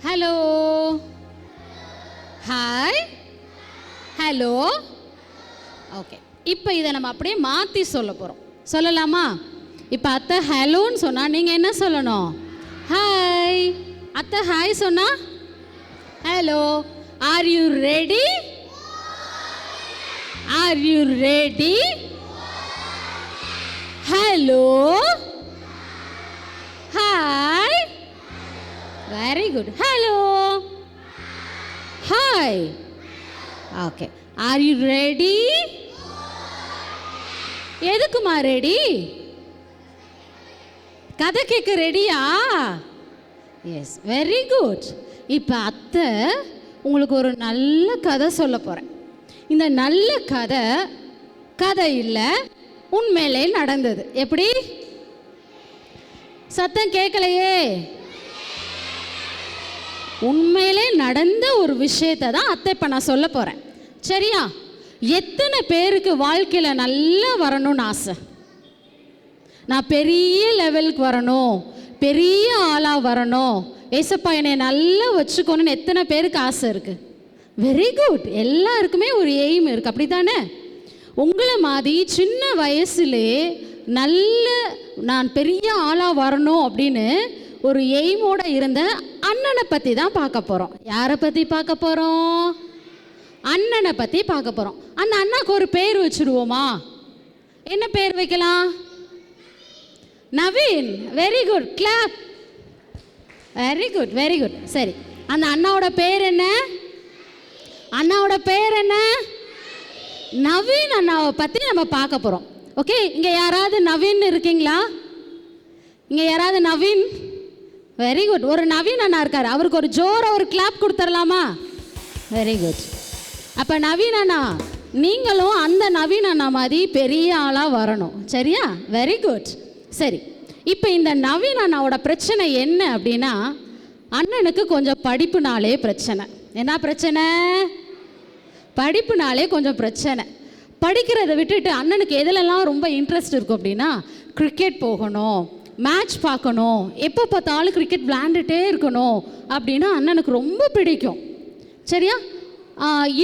Hello, hi, hello. Okay, இப்போ இதை நம்ம அப்படியே மாற்றி சொல்ல போகிறோம். சொல்லலாமா? இப்போ அத்தை ஹலோன்னு சொன்னால் நீங்கள் என்ன சொல்லணும்? ஹாய். அத்தை ஹாய் சொன்னால் hello. Are you ready? Are you ready? Hello, hi, very good. Hello, hi. Okay, are you ready? எதுக்குமா ரெடி? கதை கேட்க ரெடியா? Yes, very good. இப்போ அத்தை உங்களுக்கு ஒரு நல்ல கதை சொல்ல போகிறேன். இந்த நல்ல கதை கதை இல்லை, உண்மையிலே நடந்தது. எப்படி? சத்தம் கேட்கலையே. உண்மையிலே நடந்த ஒரு விஷயத்தை தான் அத்தை இப்போ நான் சொல்ல போகிறேன். சரியா? எத்தனை பேருக்கு வாழ்க்கையில் நல்லா வரணும்னு ஆசை? நான் பெரிய லெவலுக்கு வரணும், பெரிய ஆளாக வரணும், ஏசப்பா என்னை நல்லா வச்சுக்கணும்னு எத்தனை பேருக்கு ஆசை இருக்குது? Very good. எல்லாருக்குமே ஒரு எய்ம் இருக்குது, அப்படி தானே? உங்களை மாதிரி சின்ன வயசுலே நல்ல நான் பெரிய ஆளாக வரணும் அப்படின்னு ஒரு எய்மோடு இருந்த அண்ணனை பற்றி தான் பார்க்க போகிறோம். யாரை பற்றி பார்க்க போகிறோம்? அண்ணனை பற்றி பார்க்க போகிறோம். அந்த அண்ணாக்கு ஒரு பேர் வச்சுருவோமா? என்ன பேர் வைக்கலாம்? Naveen. Very good, clap. Very good, very good. சரி, அந்த அண்ணாவோட பேர் என்ன? அண்ணாவோட பேர் என்ன? நவீன் அண்ணாவை பற்றி நம்ம பார்க்க போகிறோம். ஓகே, இங்கே யாராவது நவீன் இருக்கீங்களா? இங்கே யாராவது நவீன்? Very good. ஒரு நவீன் அண்ணா இருக்கார், அவருக்கு ஒரு ஜோராக ஒரு கிளாப் கொடுத்துடலாமா? Very good. அப்போ நவீன் அண்ணா, நீங்களும் அந்த நவீன் அண்ணா மாதிரி பெரிய ஆளாக வரணும். சரியா? Very good. சரி, இப்போ இந்த நவீன் அண்ணாவோட பிரச்சனை என்ன அப்படின்னா, அண்ணனுக்கு கொஞ்சம் படிப்புனாலே பிரச்சனை. என்ன பிரச்சனை? படிப்புனாலே கொஞ்சம் பிரச்சனை. படிக்கிறத விட்டுட்டு அண்ணனுக்கு எதிலெல்லாம் ரொம்ப இன்ட்ரெஸ்ட் இருக்கும் அப்படின்னா, கிரிக்கெட் போகணும், மேட்ச் பார்க்கணும், எப்போ பார்த்தாலும் கிரிக்கெட் விளையாண்டுட்டே இருக்கணும் அப்படின்னா அண்ணனுக்கு ரொம்ப பிடிக்கும். சரியா?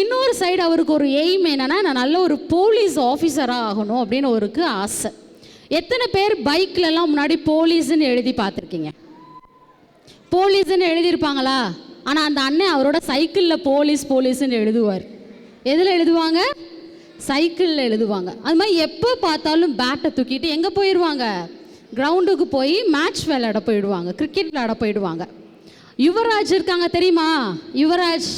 இன்னொரு சைடு அவருக்கு ஒரு எய்ம் என்னென்னா, நான் நல்ல ஒரு போலீஸ் ஆஃபீஸராக ஆகணும் அப்படின்னு அவருக்கு ஆசை. எத்தனை பேர் பைக்லலாம் முன்னாடி போலீஸ்ன்னு எழுதி பார்த்துருக்கீங்க? போலீஸ்ன்னு எழுதியிருப்பாங்களா? ஆனால் அந்த அண்ணன் அவரோட சைக்கிளில் போலீஸ் போலீஸ்ன்னு எழுதுவார். எதில் எழுதுவாங்க? சைக்கிளில் எழுதுவாங்க. அது மாதிரி எப்போ பார்த்தாலும் பேட்டை தூக்கிட்டு எங்கே போயிடுவாங்க? கிரவுண்டுக்கு போய் மேட்ச் விளையாட போயிடுவாங்க, கிரிக்கெட் விளையாட போயிடுவாங்க. யுவராஜ் இருக்காங்க தெரியுமா? யுவராஜ்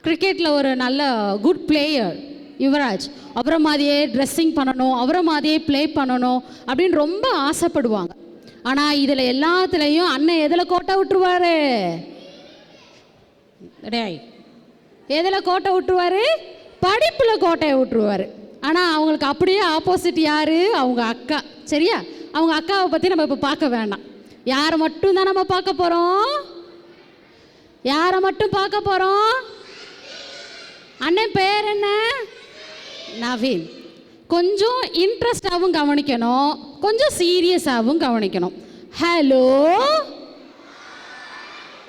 கிரிக்கெட்டில் ஒரு நல்ல குட் பிளேயர் யுவராஜ். அவரை மாதிரியே ட்ரெஸ்ஸிங் பண்ணணும், அவரை மாதிரியே ப்ளே பண்ணணும் அப்படின்னு ரொம்ப ஆசைப்படுவாங்க. ஆனால் இதில் எல்லாத்துலேயும் அண்ணன் எதில் கோட்டை விட்டுருவார்? டேய், எதில் கோட்டை விட்டுருவார்? படிப்பில் கோட்டையை விட்டுருவார். ஆனால் அவங்களுக்கு அப்படியே ஆப்போசிட் யார்? அவங்க அக்கா. சரியா? அவங்க அக்காவை பற்றி நம்ம இப்போ பார்க்க வேண்டாம். யாரை மட்டும் தான் நம்ம பார்க்க போகிறோம்? யாரை மட்டும் பார்க்க போகிறோம்? அண்ணன் பேர் என்ன? நவீன். கொஞ்சம் இன்ட்ரெஸ்டாகவும் கவனிக்கணும், கொஞ்சம் சீரியஸாகவும் கவனிக்கணும். Hello,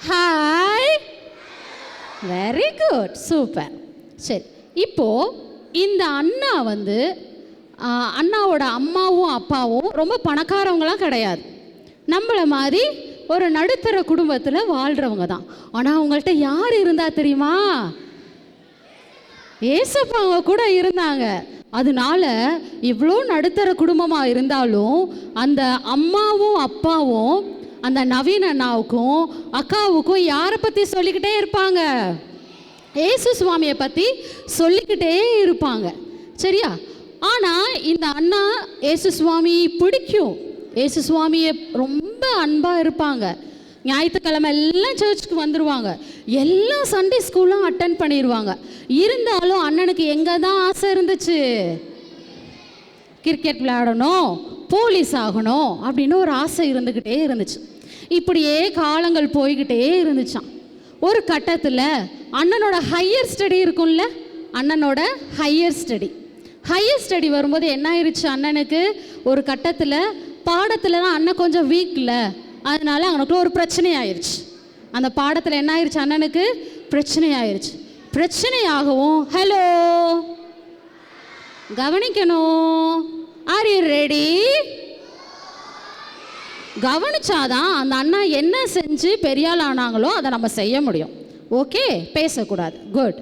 hi, very good, super. சரி, இப்போது இந்த அண்ணா அண்ணாவோட அம்மாவும் அப்பாவும் ரொம்ப பணக்காரவங்களாம் கிடையாது. நம்மளை மாதிரி ஒரு நடுத்தர குடும்பத்தில் வாழ்கிறவங்க தான். ஆனால் அவங்கள்ட்ட யார் இருந்தா தெரியுமா? ஏசப்பா அவங்க கூட இருந்தாங்க. அதனால இவ்வளோ நடுத்தர குடும்பமாக இருந்தாலும் அந்த அம்மாவும் அப்பாவும் அந்த நவீன் அண்ணாவுக்கும் அக்காவுக்கும் யாரை பற்றி சொல்லிக்கிட்டே இருப்பாங்க? ஏசு சுவாமியை பற்றி சொல்லிக்கிட்டே இருப்பாங்க. சரியா? ஆனால் இந்த அண்ணா ஏசு சுவாமி பிடிக்கும், ஏசு சுவாமியை ரொம்ப அன்பாக இருப்பாங்க. ஞாயிற்றுக்கிழமை எல்லாம் சர்ச்சுக்கு வந்துடுவாங்க, எல்லா சண்டே ஸ்கூலும் அட்டன் பண்ணிடுவாங்க. இருந்தாலும் அண்ணனுக்கு எங்கே தான் ஆசை இருந்துச்சு? கிரிக்கெட் விளையாடணும், போலீஸ் ஆகணும் அப்படின்னு ஒரு ஆசை இருந்துக்கிட்டே இருந்துச்சு. இப்படியே காலங்கள் போய்கிட்டே இருந்துச்சான். ஒரு கட்டத்தில் அண்ணனோட ஹையர் ஸ்டடி இருக்கும்ல, அண்ணனோட ஹையர் ஸ்டடி வரும்போது என்ன ஆயிடுச்சு? அண்ணனுக்கு ஒரு கட்டத்தில் பாடத்தில் தான் அண்ணன் கொஞ்சம் வீக்கில், அதனால அவனுக்குள்ள ஒரு பிரச்சனை ஆயிடுச்சு. அந்த பாடத்தில் என்ன ஆயிடுச்சு, அண்ணனுக்கு பிரச்சனை ஆயிடுச்சு. பிரச்சனையாகவும் ஹலோ கவனிக்கணும், ஆர் யூ ரெடி, கவனிச்சாதான் அந்த அண்ணா என்ன செஞ்சு பெரியாள் ஆனாங்களோ அதை நம்ம செய்ய முடியும். ஓகே, பேசக்கூடாது. குட்.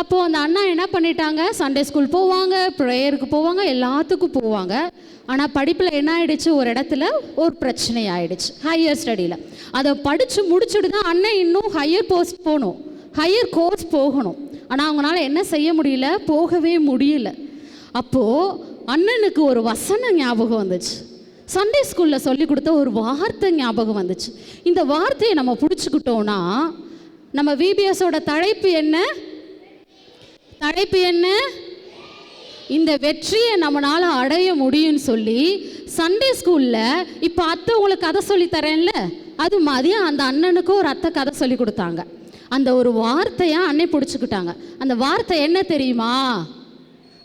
அப்போது அந்த அண்ணா என்ன பண்ணிட்டாங்க, சண்டே ஸ்கூல் போவாங்க, ப்ரேயருக்கு போவாங்க, எல்லாத்துக்கும் போவாங்க. ஆனால் படிப்பில் என்ன ஆகிடுச்சு, ஒரு இடத்துல ஒரு பிரச்சனை ஆகிடுச்சு ஹையர் ஸ்டடியில். அதை படித்து முடிச்சுட்டு தான் அண்ணன் இன்னும் ஹையர் போஸ்ட் போகணும், ஹையர் கோர்ஸ் போகணும். ஆனால் அவங்களால என்ன செய்ய முடியல, போகவே முடியல. அப்போது அண்ணனுக்கு ஒரு வசனம் ஞாபகம் வந்துச்சு, சண்டே ஸ்கூலில் சொல்லி கொடுத்த ஒரு வார்த்தை ஞாபகம் வந்துச்சு. இந்த வார்த்தையை நம்ம பிடிச்சிக்கிட்டோன்னா நம்ம விபிஎஸோட தலைப்பு என்ன, தலைப்பு என்ன, இந்த வெற்றியை நம்மளால் அடைய முடியும்னு சொல்லி சண்டே ஸ்கூலில் இப்போ அத்தை உங்களுக்கு கதை சொல்லித்தரேன்ல, அது மாதிரி அந்த அண்ணனுக்கும் ஒரு அத்தை கதை சொல்லி கொடுத்தாங்க. அந்த ஒரு வார்த்தையை அன்னை பிடிச்சிக்கிட்டாங்க. அந்த வார்த்தை என்ன தெரியுமா,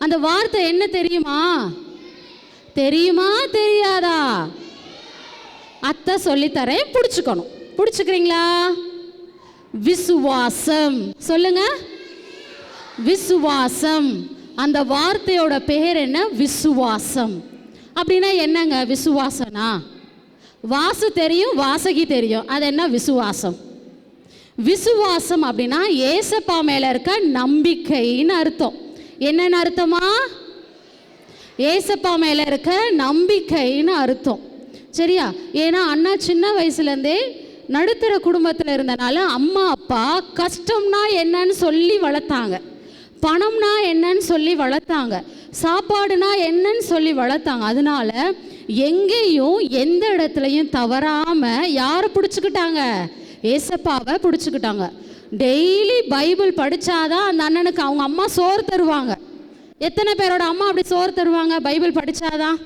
அந்த வார்த்தை என்ன தெரியுமா, தெரியுமா தெரியாதா, அத்தை சொல்லித்தரேன், பிடிச்சிக்கணும். பிடிச்சிக்கிறீங்களா? விசுவாசம். சொல்லுங்க, விசுவாசம். அந்த வார்த்தையோட பேர் என்ன, விசுவாசம். அப்படின்னா என்னங்க விசுவாசனா, வாசு தெரியும், வாசகி தெரியும், அது என்ன விசுவாசம். விசுவாசம் அப்படின்னா ஏசப்பா மேலே இருக்க நம்பிக்கைன்னு அர்த்தம். என்னென்னு அர்த்தமா, ஏசப்பா மேலே இருக்க நம்பிக்கைன்னு அர்த்தம். சரியா? ஏன்னா அண்ணா சின்ன வயசுலேருந்தே நடுத்தர குடும்பத்தில் இருந்தனால அம்மா அப்பா கஷ்டம்னா என்னன்னு சொல்லி வளர்த்தாங்க, பணம்னா என்னன்னு சொல்லி வளர்த்தாங்க, சாப்பாடுனா என்னன்னு சொல்லி வளர்த்தாங்க. அதனால எங்கேயும் எந்த இடத்துலையும் தவறாமல் யாரை பிடிச்சிக்கிட்டாங்க, ஏசப்பாவை பிடிச்சிக்கிட்டாங்க. டெய்லி பைபிள் படித்தாதான் அந்த அண்ணனுக்கு அவங்க அம்மா சோறு தருவாங்க. எத்தனை பேரோட அம்மா அப்படி சோறு தருவாங்க, பைபிள் படித்தாதான்?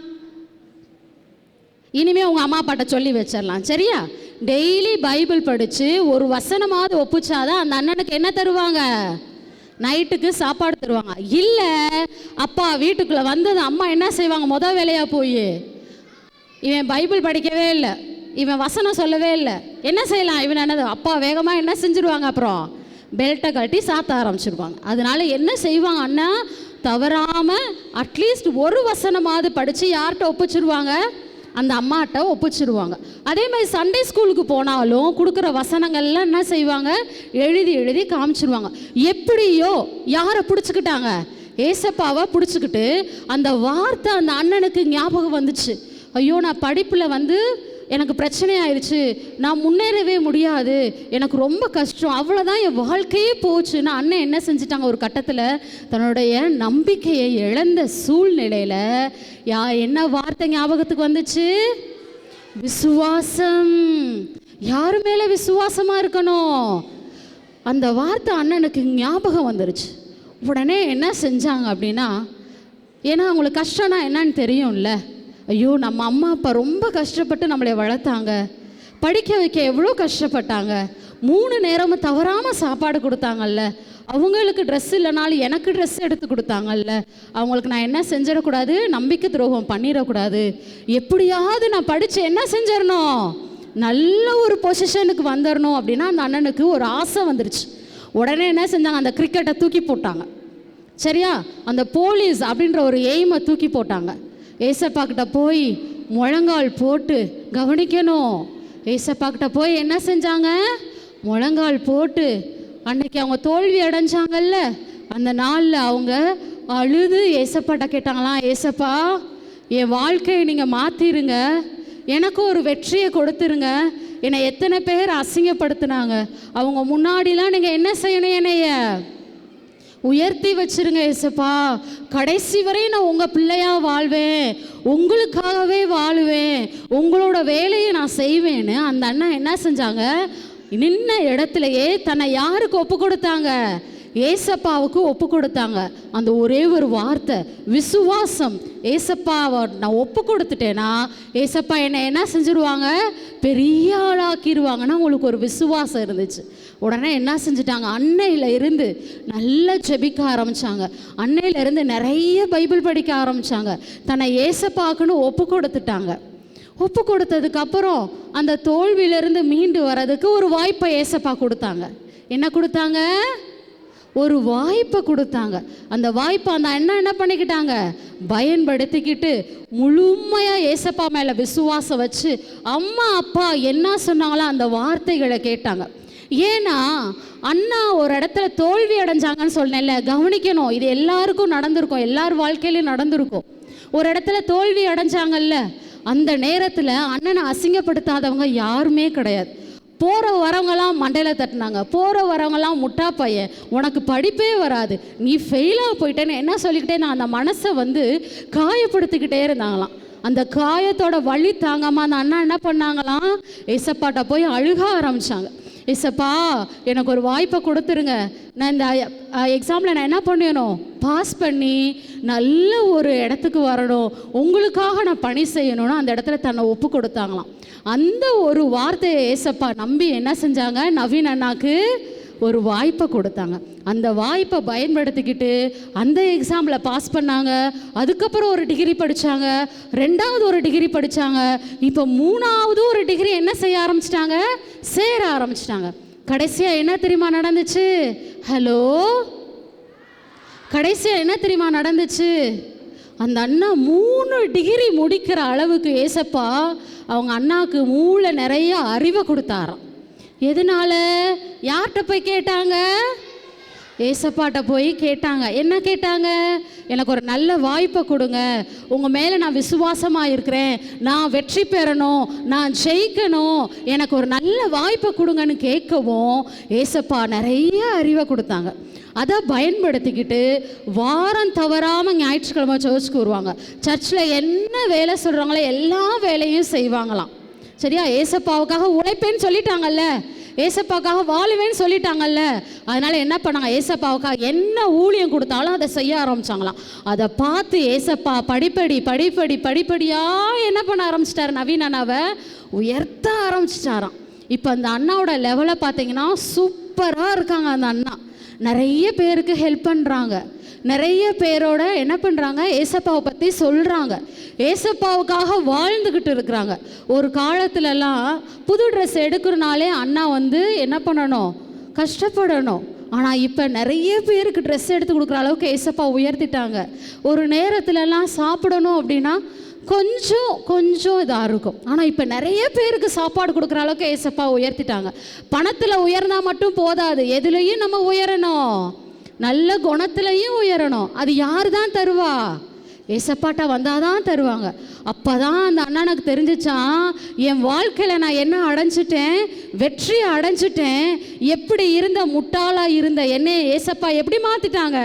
இனிமேல் உங்கள் அம்மா அப்பாட்ட சொல்லி வச்சிடலாம். சரியா? டெய்லி பைபிள் படித்து ஒரு வசனமாவது ஒப்புச்சாதான் அந்த அண்ணனுக்கு என்ன தருவாங்க, நைட்டுக்கு சாப்பாடு தருவாங்க. இல்லை அப்பா வீட்டுக்குள்ளே வந்தது அம்மா என்ன செய்வாங்க, மொதல் வேலையாக போய் இவன் பைபிள் படிக்கவே இல்லை, இவன் வசனம் சொல்லவே இல்லை, என்ன செய்யலாம், இவன் என்னது, அப்பா வேகமாக என்ன செஞ்சுருவாங்க, அப்புறம் பெல்ட்டை கட்டி சாத்த ஆரம்பிச்சிருவாங்க. அதனால என்ன செய்வாங்க, அண்ணா தவறாமல் அட்லீஸ்ட் ஒரு வசனமாவது படித்து யார்கிட்ட ஒப்பிச்சிருவாங்க, அந்த அம்மாட்ட ஒப்பிச்சிருவாங்க. அதே மாதிரி சண்டே ஸ்கூலுக்கு போனாலும் கொடுக்குற வசனங்கள்லாம் என்ன செய்வாங்க, எழுதி எழுதி காமிச்சிருவாங்க. எப்படியோ யாரை பிடிச்சிக்கிட்டாங்க, ஏசப்பாவை பிடிச்சிக்கிட்டு அந்த வார்த்தை அந்த அண்ணனுக்கு ஞாபகம் வந்துச்சு. ஐயோ நான் படிப்பில் எனக்கு பிரச்சனை ஆயிடுச்சு, நான் முன்னேறவே முடியாது, எனக்கு ரொம்ப கஷ்டம், அவ்வளோதான் என் வாழ்க்கையே போச்சுன்னா அண்ணன் என்ன செஞ்சிட்டாங்க, ஒரு கட்டத்தில் தன்னுடைய நம்பிக்கையை இழந்த சூழ்நிலையில் என்ன வார்த்தை ஞாபகத்துக்கு வந்துச்சு, விசுவாசம். யாரு மேலே விசுவாசமாக இருக்கணும், அந்த வார்த்தை அண்ணனுக்கு ஞாபகம் வந்துருச்சு. உடனே என்ன செஞ்சாங்க அப்படின்னா, ஏன்னா அவங்களுக்கு கஷ்டம்னா என்னன்னு தெரியும்ல, ஐயோ நம்ம அம்மா அப்பா ரொம்ப கஷ்டப்பட்டு நம்மளை வளர்த்தாங்க, படிக்க வைக்க எவ்வளோ கஷ்டப்பட்டாங்க, 3 நேரமும் தவறாமல் சாப்பாடு கொடுத்தாங்கல்ல, அவங்களுக்கு ட்ரெஸ் இல்லைனாலும் எனக்கு ட்ரெஸ் எடுத்து கொடுத்தாங்கல்ல, அவங்களுக்கு நான் என்ன செஞ்சிடக்கூடாது, நம்பிக்கை துரோகம் பண்ணிடக்கூடாது, எப்படியாவது நான் படித்து என்ன செஞ்சிடணும், நல்ல ஒரு பொசிஷனுக்கு வந்துடணும் அப்படின்னா அந்த அண்ணனுக்கு ஒரு ஆசை வந்துருச்சு. உடனே என்ன செஞ்சாங்க, அந்த கிரிக்கெட்டை தூக்கி போட்டாங்க. சரியா? அந்த போலீஸ் அப்படின்ற ஒரு எய்மை தூக்கி போட்டாங்க. ஏசப்பா கிட்ட போய் முழங்கால் போட்டு, கவனிக்கணும், ஏசப்பா கிட்ட போய் என்ன செஞ்சாங்க, முழங்கால் போட்டு, அன்னைக்கு அவங்க தோல்வி அடைஞ்சாங்கல்ல, அந்த நாளில் அவங்க அழுது ஏசப்பாட்ட கேட்டாங்களாம், ஏசப்பா என் வாழ்க்கையை நீங்கள் மாற்றிருங்க, எனக்கும் ஒரு வெற்றியை கொடுத்துருங்க, என்னை எத்தனை பேர் அசிங்கப்படுத்தினாங்க, அவங்க முன்னாடிலாம் நீங்கள் என்ன செய்யணும், என்னைய உயர்த்தி வச்சிருங்க ஏசப்பா, கடைசி வரை நான் உங்கள் பிள்ளையாக வாழ்வேன், உங்களுக்காகவே வாழுவேன், உங்களோட வேலையை நான் செய்வேன்னு அந்த அண்ணா என்ன செஞ்சாங்க, நின்ன இடத்துலையே தன்னை யாருக்கு ஒப்பு கொடுத்தாங்க, ஏசப்பாவுக்கு ஒப்பு கொடுத்தாங்க. அந்த ஒரே ஒரு வார்த்தை விசுவாசம். ஏசப்பாவை நான் ஒப்பு கொடுத்துட்டேன்னா ஏசப்பா என்னை என்ன செஞ்சுருவாங்க, பெரிய ஆளாக்கிடுவாங்கன்னா உங்களுக்கு ஒரு விசுவாசம் இருந்துச்சு. உடனே என்ன செஞ்சிட்டாங்க, அன்னையில இருந்து நல்லா ஜெபிக்க ஆரம்பித்தாங்க, அன்னையிலேருந்து நிறைய பைபிள் படிக்க ஆரம்பித்தாங்க, தன்னை ஏசப்பாக்குன்னு ஒப்பு கொடுத்துட்டாங்க. ஒப்பு கொடுத்ததுக்கு அப்புறம் அந்த தோல்வியிலிருந்து மீண்டு வர்றதுக்கு ஒரு வாய்ப்பை ஏசப்பா கொடுத்தாங்க. என்ன கொடுத்தாங்க? ஒரு வாய்ப்பை கொடுத்தாங்க. அந்த வாய்ப்பை அந்த அண்ணா என்ன பண்ணிக்கிட்டாங்க? பயன்படுத்திக்கிட்டு முழுமையாக ஏசப்பா மேலே விசுவாசம் வச்சு அம்மா அப்பா என்ன சொன்னாங்களோ அந்த வார்த்தைகளை கேட்டாங்க. ஏன்னா அண்ணா ஒரு இடத்துல தோல்வி அடைஞ்சாங்கன்னு சொன்னேன்ல, கவனிக்கணும். இது எல்லாருக்கும் நடந்திருக்கும், எல்லார் வாழ்க்கையிலையும் நடந்திருக்கும். ஒரு இடத்துல தோல்வி அடைஞ்சாங்கல்ல, அந்த நேரத்தில் அண்ணனை அசிங்கப்படுத்தாதவங்க யாருமே கிடையாது. போகிற வரவங்களாம் மண்டையில் தட்டினாங்க, போகிற வரவங்களாம் முட்டா பையன், உனக்கு படிப்பே வராது, நீ ஃபெயிலாக போயிட்டேன்னு என்ன சொல்லிக்கிட்டே நான் அந்த மனசை காயப்படுத்திக்கிட்டே இருந்தாங்களாம். அந்த காயத்தோட வலி தாங்காமல் அந்த அண்ணா என்ன பண்ணாங்களாம்? ஏசப்பாட்ட போய் அழுக ஆரம்பித்தாங்க. ஏசப்பா எனக்கு ஒரு வாய்ப்பை கொடுத்துருங்க, நான் இந்த எக்ஸாமில் நான் என்ன பண்ணணும், பாஸ் பண்ணி நல்ல ஒரு இடத்துக்கு வரணும், உங்களுக்காக நான் பணி செய்யணும்னு அந்த இடத்துல தன்னை ஒப்பு கொடுத்தாங்களாம். அந்த ஒரு வார்த்தையை ஏசப்பா நம்பி என்ன செஞ்சாங்க? நவீன் அண்ணாக்கு ஒரு வாய்ப்பை கொடுத்தாங்க. அந்த வாய்ப்பை பயன்படுத்திக்கிட்டு அந்த எக்ஸாமில் பாஸ் பண்ணாங்க. அதுக்கப்புறம் ஒரு டிகிரி படித்தாங்க, 2வது ஒரு டிகிரி படித்தாங்க, இப்போ 3வது ஒரு டிகிரி என்ன செய்ய ஆரம்பிச்சிட்டாங்க? சேர ஆரம்பிச்சிட்டாங்க. கடைசியாக என்ன தெரியுமா நடந்துச்சு? ஹலோ, கடைசியாக என்ன தெரியுமா நடந்துச்சு? அந்த அண்ணா 3 டிகிரி முடிக்கிற அளவுக்கு ஏசப்பா அவங்க அண்ணாவுக்கு மூளை நிறைய அறிவை கொடுத்தாராம். எதனால? யார்கிட்ட போய் கேட்டாங்க? ஏசப்பாட்ட போய் கேட்டாங்க. என்ன கேட்டாங்க? எனக்கு ஒரு நல்ல வாய்ப்பை கொடுங்க, உங்கள் மேலே நான் விசுவாசமாக இருக்கிறேன், நான் வெற்றி பெறணும், நான் ஜெயிக்கணும், எனக்கு ஒரு நல்ல வாய்ப்பை கொடுங்கன்னு கேட்கவும் ஏசப்பா நிறைய அறிவை கொடுத்தாங்க. அதை பயன்படுத்திக்கிட்டு வாரம் தவறாமல் ஞாயிற்றுக்கிழமை சர்ச்சுக்கு வருவாங்க. சர்ச்சில் என்ன வேலை சொல்கிறாங்களோ எல்லா வேலையும் செய்வாங்களாம். சரியா? ஏசப்பாவுக்காக உழைப்பேன்னு சொல்லிட்டாங்கல்ல, ஏசப்பாவுக்காக வாழுவேன்னு சொல்லிட்டாங்கல்ல, அதனால் என்ன பண்ணாங்க? ஏசப்பாவுக்காக என்ன ஊழியம் கொடுத்தாலும் அதை செய்ய ஆரம்பித்தாங்களாம். அதை பார்த்து ஏசப்பா படிப்படியாக என்ன பண்ண ஆரம்பிச்சிட்டாரு? நவீன் அண்ணாவை உயர்த்த ஆரம்பிச்சிட்டாராம். இப்போ அந்த அண்ணாவோட லெவலை பார்த்தீங்கன்னா சூப்பராக இருக்காங்க. அந்த அண்ணா நிறைய பேருக்கு ஹெல்ப் பண்ணுறாங்க, நிறைய பேரோட என்ன பண்ணுறாங்க? ஏசப்பாவை பற்றி சொல்கிறாங்க, ஏசப்பாவுக்காக வாழ்ந்துக்கிட்டு இருக்கிறாங்க. ஒரு காலத்துலலாம் புது ட்ரெஸ் எடுக்கிறனாலே அண்ணா என்ன பண்ணணும்? கஷ்டப்படணும். ஆனால் இப்போ நிறைய பேருக்கு ட்ரெஸ் எடுத்து கொடுக்குற அளவுக்கு ஏசப்பா உயர்த்திட்டாங்க. ஒரு நேரத்துலலாம் சாப்பிடணும் அப்படின்னா கொஞ்சம் இதாக இருக்கும். ஆனால் இப்போ நிறைய பேருக்கு சாப்பாடு கொடுக்குற அளவுக்கு ஏசப்பா உயர்த்திட்டாங்க. பணத்தில் உயர்ந்தால் மட்டும் போதாது, எதுலேயும் நம்ம உயரணும், நல்ல குணத்துலையும் உயரணும். அது யார் தான் தருவா? ஏசப்பாட்ட வந்தால் தான் தருவாங்க. அப்போ தான் அந்த அண்ணனுக்கு தெரிஞ்சிச்சான், என் வாழ்க்கையில் நான் என்ன அடைஞ்சிட்டேன்? வெற்றி அடைஞ்சிட்டேன். எப்படி இருந்த முட்டாளாக இருந்த என்னை ஏசப்பா எப்படி மாற்றிட்டாங்க?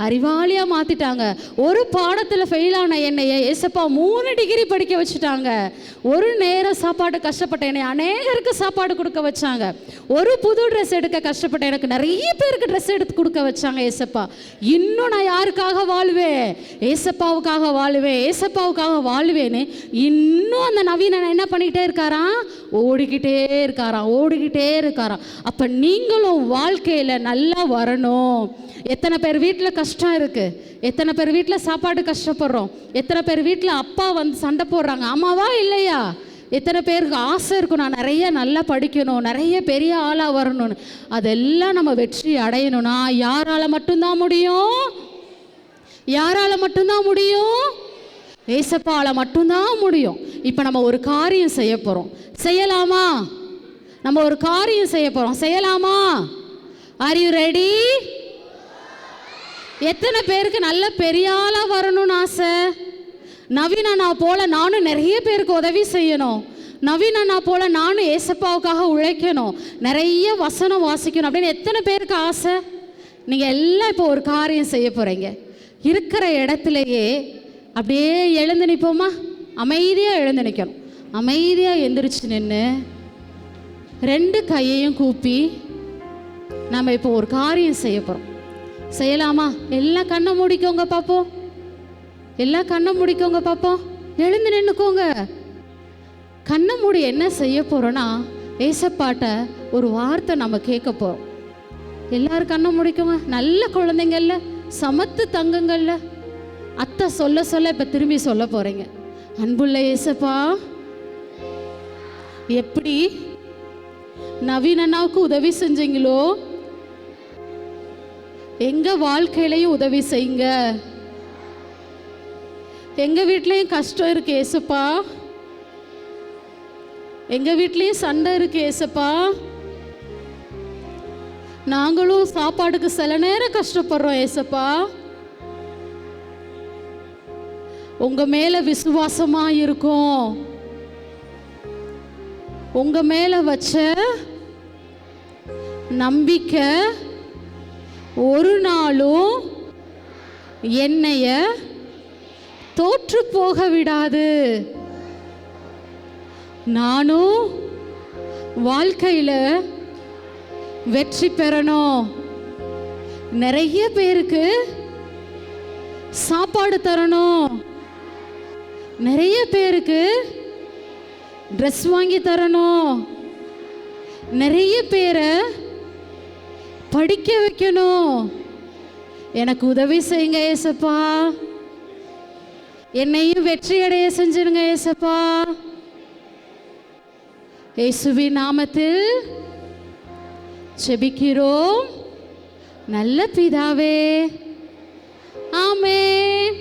அறிவாளியாக மாற்றிட்டாங்க. ஒரு பாடத்தில் ஃபெயிலான என்னைய ஏசப்பா 3 டிகிரி படிக்க வச்சுட்டாங்க. ஒரு நேரம் சாப்பாடு கஷ்டப்பட்ட என்னை அநேகருக்கு சாப்பாடு கொடுக்க வச்சாங்க. ஒரு புது ட்ரெஸ் எடுக்க கஷ்டப்பட்ட எனக்கு நிறைய பேருக்கு ட்ரெஸ் எடுத்து கொடுக்க வச்சாங்க ஏசப்பா. இன்னும் நான் யாருக்காக வாழ்வேன்? ஏசப்பாவுக்காக வாழ்வேன், ஏசப்பாவுக்காக வாழ்வேன்னு இன்னும் அந்த நவீன என்ன பண்ணிக்கிட்டே இருக்காராம்? ஓடிக்கிட்டே இருக்காராம். அப்போ நீங்களும் வாழ்க்கையில் நல்லா வரணும். எத்தனை பேர் வீட்டில் கஷ்டம் இருக்குது? எத்தனை பேர் வீட்டில் சாப்பாடு கஷ்டப்படுறோம்? எத்தனை பேர் வீட்டில் அப்பா சண்டை போடுறாங்க, ஆமாவா இல்லையா? எத்தனை பேருக்கு ஆசை இருக்கும், நான் நிறைய நல்லா படிக்கணும், நிறைய பெரிய ஆளாக வரணும்னு. அதெல்லாம் நம்ம வெற்றி அடையணும்னா யாரால் மட்டும்தான் முடியும்? யாரால் மட்டும்தான் முடியும்? ஏசப்பால மட்டும்தான் முடியும். இப்போ நம்ம ஒரு காரியம் செய்ய போகிறோம், செய்யலாமா? நம்ம ஒரு காரியம் செய்ய போகிறோம், செய்யலாமா? R you ready? எத்தனை பேருக்கு நல்ல பெரிய ஆளாக வரணும்னு ஆசை? நவீன் அண்ணா போல் நானும் நிறைய பேருக்கு உதவி செய்யணும், நவீன் அண்ணா போல் நானும் ஏசப்பாவுக்காக உழைக்கணும், நிறைய வசனம் வாசிக்கணும் அப்படின்னு எத்தனை பேருக்கு ஆசை? நீங்கள் எல்லாம் இப்போ ஒரு காரியம் செய்ய போகிறீங்க. இருக்கிற இடத்துலையே அப்படியே எழுந்து நிற்போமா? அமைதியாக எழுந்து நிற்கணும். அமைதியாக எந்திரிச்சு நின்று 2 கையையும் கூப்பி நம்ம இப்போ ஒரு காரியம் செய்ய போகிறோம். செய்யலாமா? எல்லாம் கண்ணை மூடிக்கோங்க பார்ப்போம். எல்லாம் கண்ணை மூடிக்கோங்க பார்ப்போம். எழுந்து நின்றுக்கோங்க. கண்ணை மூடி என்ன செய்ய போகிறோன்னா, ஏசப்பாட்ட ஒரு வார்த்தை நம்ம கேட்க போகிறோம். எல்லாரும் கண்ணை முடிக்கோங்க. நல்ல குழந்தைங்கள்ல, சமத்து தங்கங்கள்ல. அத்தை சொல்ல இப்போ திரும்பி சொல்ல போகிறீங்க. அன்புள்ள ஏசப்பா, எப்படி நவீன் அண்ணாவுக்கு உதவி செஞ்சீங்களோ எங்க வாழ்க்கையிலையும் உதவி செய்யுங்க. எங்க வீட்லயும் கஷ்டம் இருக்கு ஏசப்பா, எங்க வீட்லயும் சண்டை இருக்கு ஏசப்பா, நாங்களும் சாப்பாடுக்கு சில நேரம் கஷ்டப்படுறோம் ஏசப்பா. உங்க மேல விசுவாசமா இருக்கும், உங்க மேல வச்ச நம்பிக்கை ஒரு நாளும் என்னைய தோற்று போக விடாது. நானும் வாழ்க்கையில வெற்றி பெறணும், நிறைய பேருக்கு சாப்பாடு தரணும், நிறைய பேருக்கு ட்ரெஸ் வாங்கி தரணும், நிறைய பேரை படிக்க வைக்கணும். எனக்கு உதவி செய்யுங்க ஏசப்பா, என்னையும் வெற்றி அடைய செஞ்சிருங்க ஏசப்பா. இயேசுவின் நாமத்தில் ஜெபிக்கிறோம் நல்ல பிதாவே, ஆமென்.